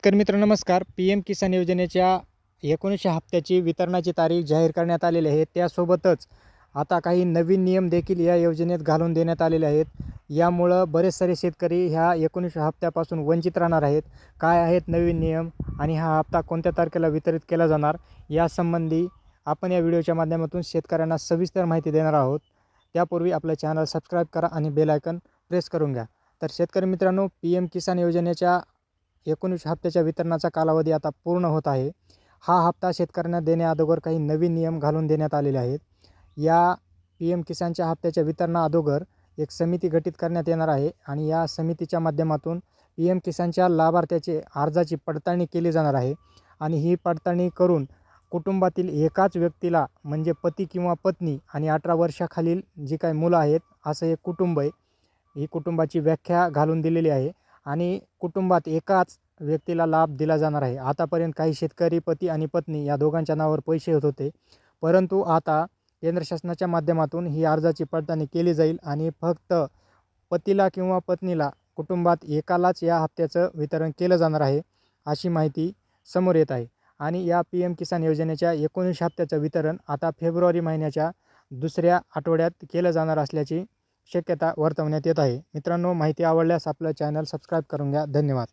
शेतकरी मित्र नमस्कार. पी एम किसान योजनेच्या 19 हप्त्याची वितरणाची तारीख जाहीर करण्यात आलेली आहे. त्यासोबतच आता काही नवीन नियम देखील या योजनेत घालून देण्यात आलेले आहेत. यामुळं बरेच सारे शेतकरी ह्या 19 हप्त्यापासून वंचित राहणार आहेत. काय आहेत नवीन नियम आणि हा हप्ता कोणत्या तारखेला वितरित केला जाणार यासंबंधी आपण या व्हिडिओच्या माध्यमातून शेतकऱ्यांना सविस्तर माहिती देणार आहोत. त्यापूर्वी आपलं चॅनल सबस्क्राईब करा आणि बेल आयकॉन प्रेस करून घ्या. तर शेतकरी मित्रांनो, पी एम किसान योजनेच्या 19 हप्त्याच्या वितरणाचा कालावधी आता पूर्ण होत आहे. हा हप्ता शेतकऱ्यांना देण्याअगोदर काही नवीन नियम घालून देण्यात आलेले आहेत. या पी एम किसानच्या हप्त्याच्या वितरणाअगोदर एक समिती गठीत करण्यात येणार आहे आणि या समितीच्या माध्यमातून पी एम किसानच्या लाभार्थ्याचे अर्जाची पडताळणी केली जाणार आहे आणि ही पडताळणी करून कुटुंबातील एकाच व्यक्तीला म्हणजे पती किंवा पत्नी आणि 18 वर्षाखालील जी काही मुलं आहेत असं एक कुटुंब आहे. ही कुटुंबाची व्याख्या घालून दिलेली आहे आणि कुटुंबात एकाच व्यक्तीला लाभ दिला जाणार आहे. आतापर्यंत काही शेतकरी पती आणि पत्नी या दोघांच्या नावावर पैसे होत होते, परंतु आता केंद्र शासनाच्या माध्यमातून ही अर्जाची पडताळणी केली जाईल आणि फक्त पतीला किंवा पत्नीला कुटुंबात एकालाच या हप्त्याचं वितरण केलं जाणार आहे, अशी माहिती समोर येत आहे. आणि या पी एम किसान योजनेच्या 19 हप्त्याचं वितरण आता फेब्रुवारी महिन्याच्या दुसऱ्या आठवड्यात केलं जाणार असल्याची शक्यता वर्तवण्यात येत आहे. मित्रांनो, माहिती आवडल्यास आपलं चॅनल सबस्क्राईब करून घ्या. धन्यवाद.